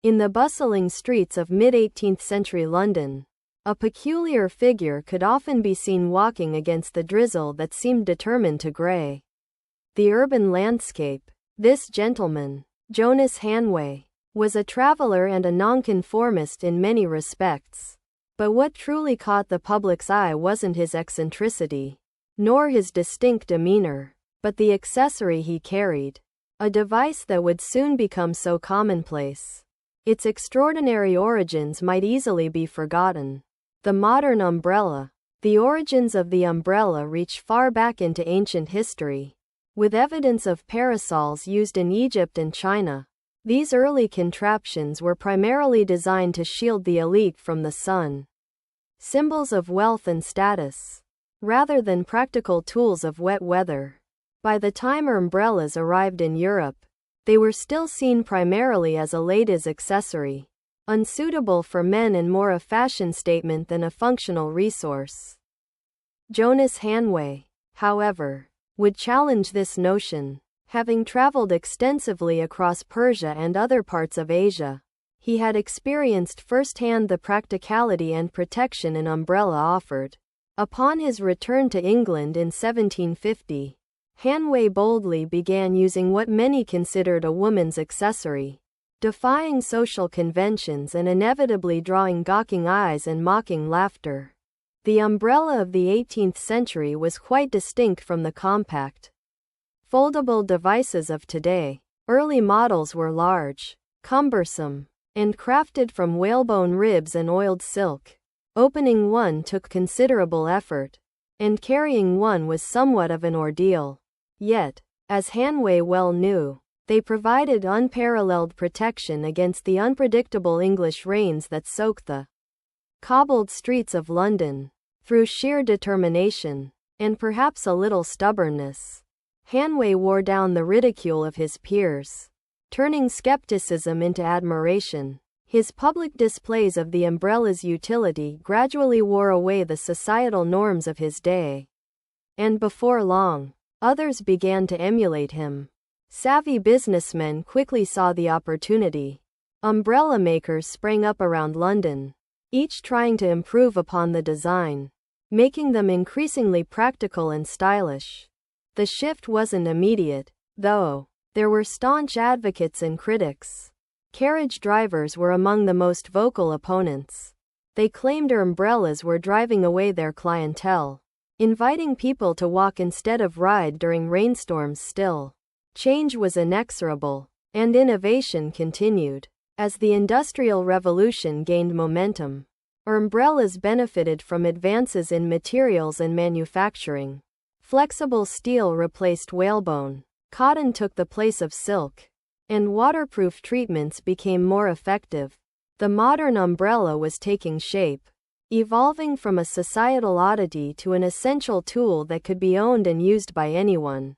In the bustling streets of mid-18th century London, a peculiar figure could often be seen walking against the drizzle that seemed determined to grey the urban landscape. This gentleman, Jonas Hanway, was a traveller and a nonconformist in many respects. But what truly caught the public's eye wasn't his eccentricity, nor his distinct demeanor, but the accessory he carried, a device that would soon become so commonplace. Its extraordinary origins might easily be forgotten. The modern umbrella. The origins of the umbrella reach far back into ancient history, with evidence of parasols used in Egypt and China. These early contraptions were primarily designed to shield the elite from the sun, symbols of wealth and status, rather than practical tools of wet weather. By the time umbrellas arrived in Europe, they were still seen primarily as a ladies' accessory, unsuitable for men and more a fashion statement than a functional resource. Jonas Hanway, however, would challenge this notion. Having traveled extensively across Persia and other parts of Asia, he had experienced firsthand the practicality and protection an umbrella offered. Upon his return to England in 1750, Hanway boldly began using what many considered a woman's accessory, defying social conventions and inevitably drawing gawking eyes and mocking laughter. The umbrella of the 18th century was quite distinct from the compact, foldable devices of today. Early models were large, cumbersome, and crafted from whalebone ribs and oiled silk. Opening one took considerable effort, and carrying one was somewhat of an ordeal. Yet, as Hanway well knew, they provided unparalleled protection against the unpredictable English rains that soaked the cobbled streets of London. Through sheer determination, and perhaps a little stubbornness, Hanway wore down the ridicule of his peers, turning skepticism into admiration. His public displays of the umbrella's utility gradually wore away the societal norms of his day, and before long, others began to emulate him. Savvy businessmen quickly saw the opportunity. Umbrella makers sprang up around London, each trying to improve upon the design, making them increasingly practical and stylish. The shift wasn't immediate, though. There were staunch advocates and critics. Carriage drivers were among the most vocal opponents. They claimed umbrellas were driving away their clientele, inviting people to walk instead of ride during rainstorms. Still, change was inexorable, and innovation continued. As the Industrial Revolution gained momentum, umbrellas benefited from advances in materials and manufacturing. Flexible steel replaced whalebone, cotton took the place of silk, and waterproof treatments became more effective. The modern umbrella was taking shape, evolving from a societal oddity to an essential tool that could be owned and used by anyone.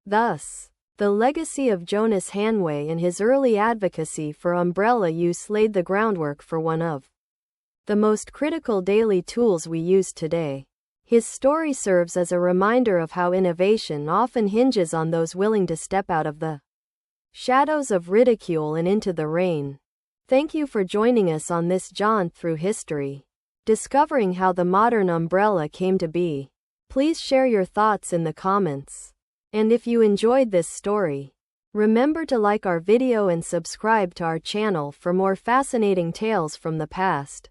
Thus, the legacy of Jonas Hanway and his early advocacy for umbrella use laid the groundwork for one of the most critical daily tools we use today. His story serves as a reminder of how innovation often hinges on those willing to step out of the shadows of ridicule and into the rain. Thank you for joining us on this jaunt through history, discovering how the modern umbrella came to be. Please share your thoughts in the comments. And if you enjoyed this story, remember to like our video and subscribe to our channel for more fascinating tales from the past.